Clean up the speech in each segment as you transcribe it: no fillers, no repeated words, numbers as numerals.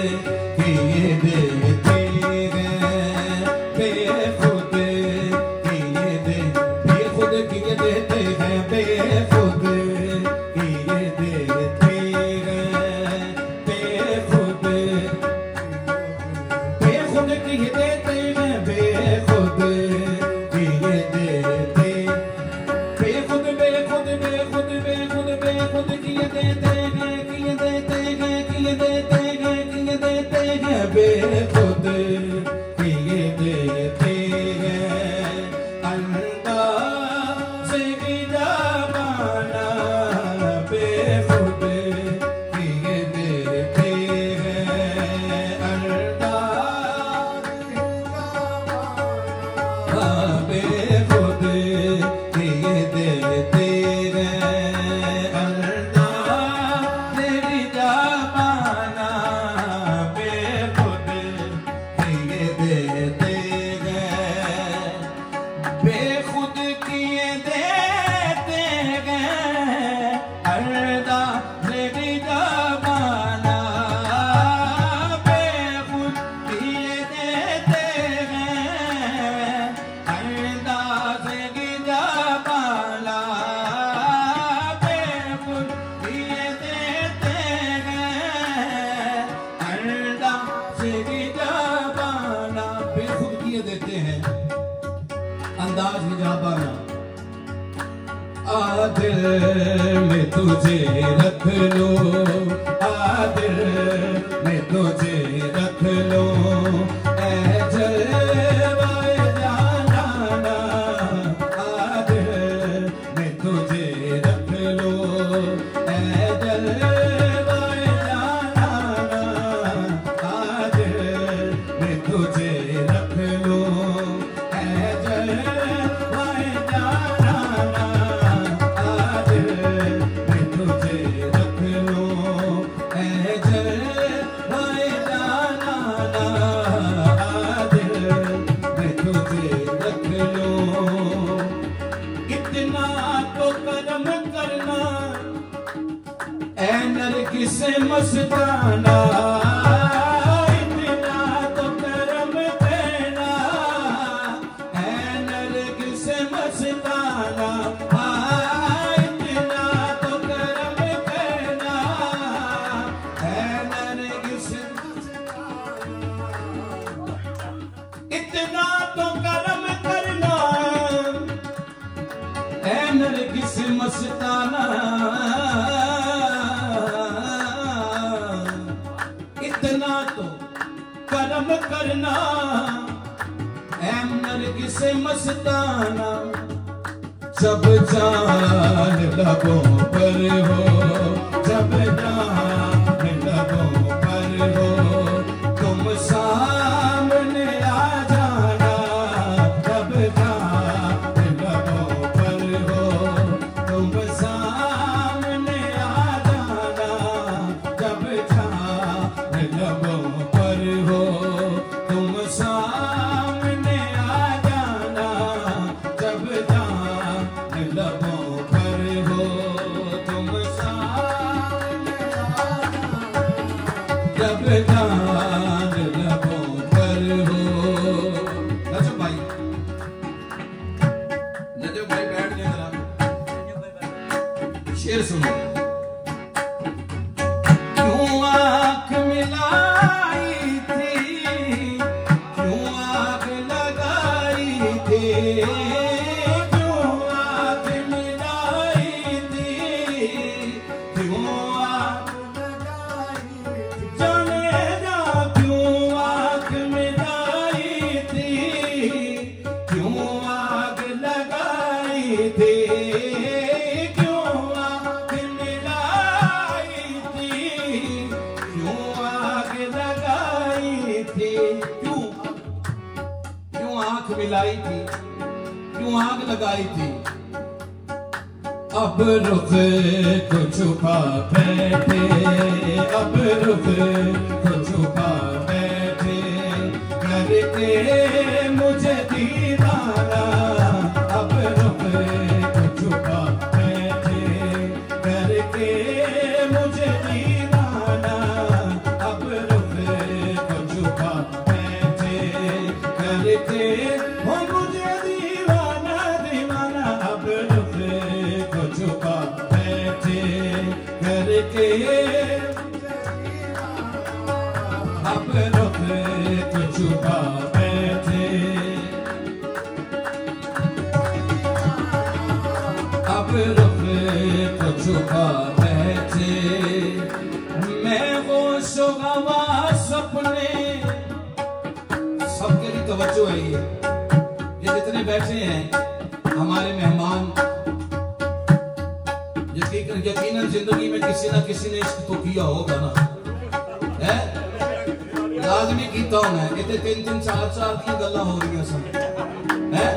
किए देते हैं बेखुद किए दे बेखुद किए देते हैं बेखुद किए देते हैं बेखुद बेखुद किए देते हैं बेखुद किए देते बेखुद बेखुद बेखुद बेखुद बेखुद किए देते हैं किए देते हैं किए देते हैं किए देते हैं बेखुद किए देते हैं अंदाज़े गिरावाना बेखुद किए देते हैं अंदाज़े बेखुद किए देते हैं अंदाज़े गिरावाना बेखुद किए देते हैं बेखुद किए देते हैं अंदाज़े गिरावाना बेखुद किए देते हैं अंदाज़े गिरावाना बेखुद किए देते हैं अंदाज़े गिरावाना बेखुद किए देते हैं अंदाज हिजाबाना आ दिल में तुझे रख लो आ दिल में तुझे रख लो ऐ जलवाए जाना आ दिल में तुझे रख लो ऐ जलवाए जाना आ दिल में तुझे रख लो ऐ जलवाए जाना आ दिल में तुझे रख लो ऐ जलवाए जाना आ दिल में तुझे रख लो इतना तो करम करना ऐ नरगिस मस्ताना इतना तो करम देना ऐ नरगिस मस्ताना इतना तो करम देना ऐ नरगिस इतना तो करम करना ऐ नरगिस मस्ताना इतना तो करम करना ऐ नरगिस मस्ताना जब जान लबों पर हो जब जान लबों पर हो तुम सामने आ जाना जब जान लबों पर हो तुम सामने आ जाना जब जान लबों पर हो तुम सामने आ जाना जब जान लबों पर हो तुम सामने आ जाना जब जान लबों पर हो नजब भाई बैठ जाए जरा शेर सुनो क्यों आँख मिलाई थी क्यों आग लगाई थी क्यों आग मिलाई थी क्यों आग जाने जा क्यों आग मिलाई थी क्यों आग लगाई थी क्यों आग मिलाई थी क्यों आग लगाई थी क्यों आंख मिलाई थी क्यों आग लगाई थी अब रुख को छुपा बैठे अब रुख को छुपा बैठे करके मुझे दीवाना अब रुख को छुपा बैठे करके मुझे दीवाना अब रुख थे हो मुझे दीवाना दीवाना अब रुख को छुपा बैठे करके अब रुख को छुपा बैठे अब रुख को छुपा बैठे मैं वो सुगवा सपने सबके लिए तवज्जो है ये जितने बैठे हैं हमारे मेहमान यकीनन जिंदगी में किसी ना किसी ने इश्क तो किया होगा ना है लाजमी कीता होना है इतने 3-3 4-4 की गल्ला हो रही सन है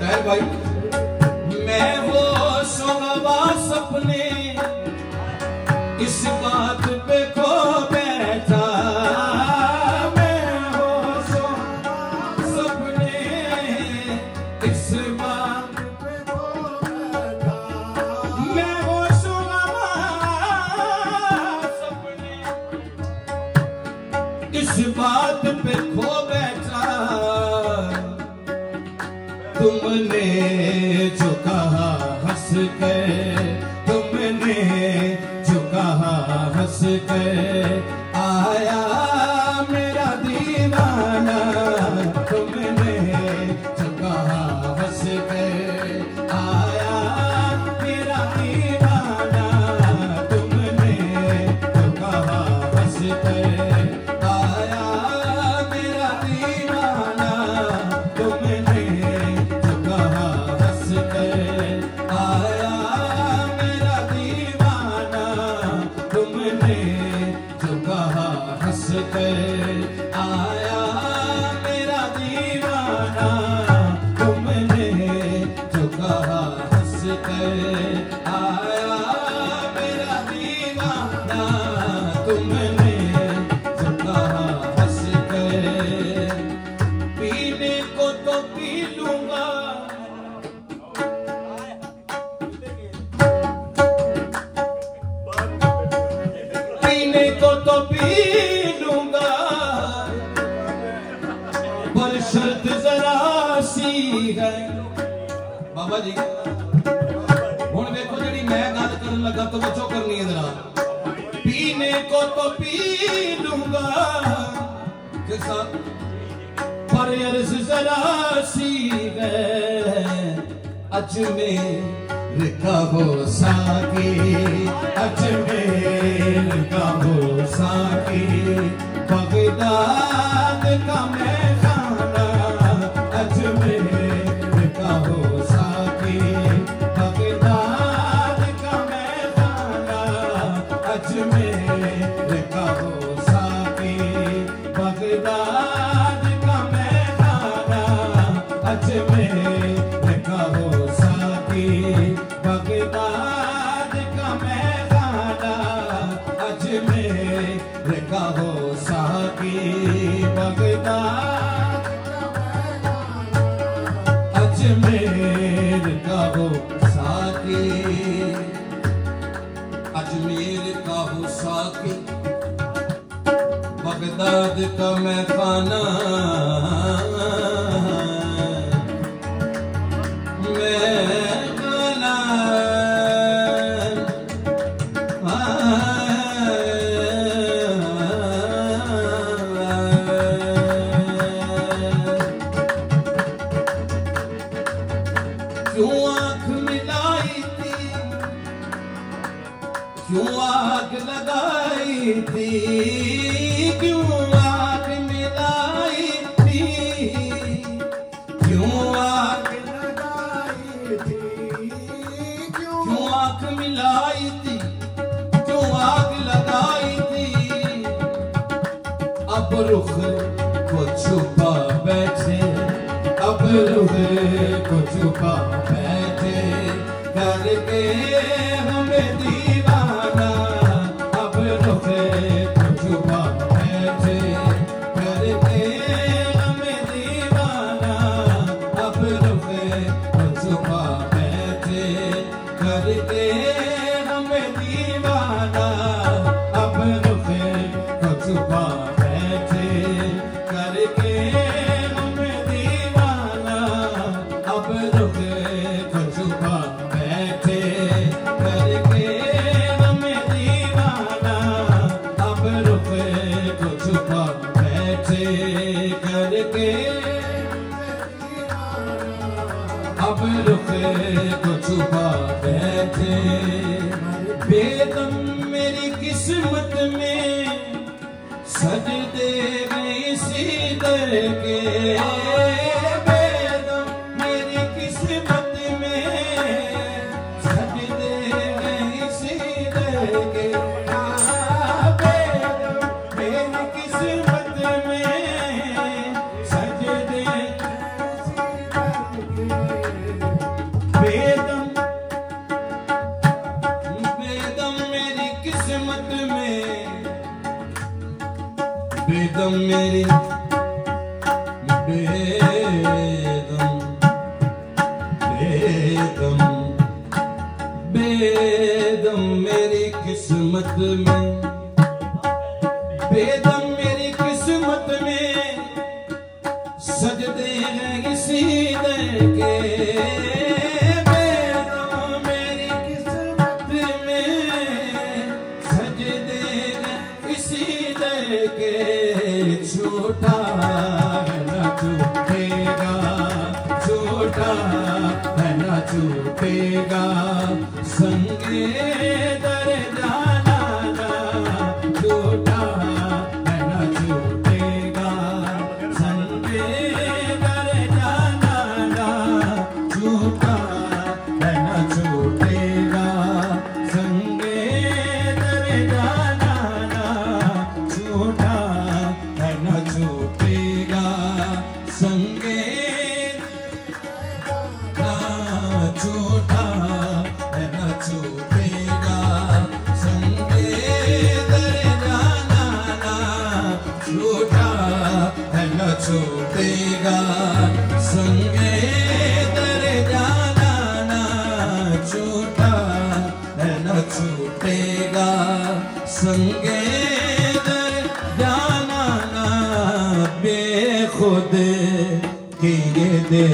तैर भाई मैं वो सुगवा सपने इस बात पे खो बैठा बात पे खो बैठा तुमने जो कहा हंस कर तुमने जो कहा हंस कर आया मेरा दीवाना तुमने जो कहा हंस कर आया मेरा दीवाना तुमने जो कहा हंस कर आया मेरा दीवाना तुमने जो कहा हंस कर आया मेरा दीवाना तुमने जो कहा हंस कर पीने को तो पी लूंगा पीने को तो पी शर्त जरा सी है बाबा जी हुण देखो जी मैं गल कर लगा तो बचो करनी है जरा पीने को तो पी लूंगा पर अर्ज जरा सी है अजमेर का हो साकी अजमेर का हो साकी बगदाद का मैं अजमेर का हो साकी बगदाद का मैं खाना अजमेर का हो साकी बगदाद का मैं खाना अजमेर का हो साकी बगदाद का मैं खाना अजमेर का हो साकी बगदाद अजमेर का हो साकी अजमेर का हो साकी बगदाद का मैं खाना क्यों आँख मिलाई थी क्यों आग लगाई थी क्यों आग मिलाई थी क्यों आग लगाई थी क्यों आँख मिलाई थी क्यों आग लगाई थी अब रुख को छुपा बैठे अब रुख को छुपा बैठे करके हमें दीवाना अब रुख को छुपा बैठे करके हमें दीवाना अब रुख को छुपा बैठे करके हमें दीवाना अब रुख को छुपा बैठे करके हमें दीवाना छुपा बैठे करके अब रुख को छुपा बैठे बेदम मेरी किस्मत में सजदे में इसी दर के बेदम मेरी किस्मत में सजदे में इसी दर के बेदम मेरी किस्मत में सजदे बेदम बेदम मेरी किस्मत में बेदम मेरी बेदम बेदम बेदम मेरी किस्मत में बेदम मेरी किस्मत में सजदे हैं इसी दर के बेदम मेरी किस्मत में सजदे हैं इसी दर के छोटा है ना छूटेगा छोटा है ना छूटेगा संगे दर जाना ना छोटा है ना छूटेगा संगे दर जाना ना छोटा है ना छूटेगा संगे दर जाना ना छोटा है ना छूटेगा संगे ना छोटा है ना छूटेगा संगे दर जाना ना छोटा है ना छूटेगा संगे दर जाना ना छोटा है ना छूटेगा संगे दर जाना ना बेखुद किए दे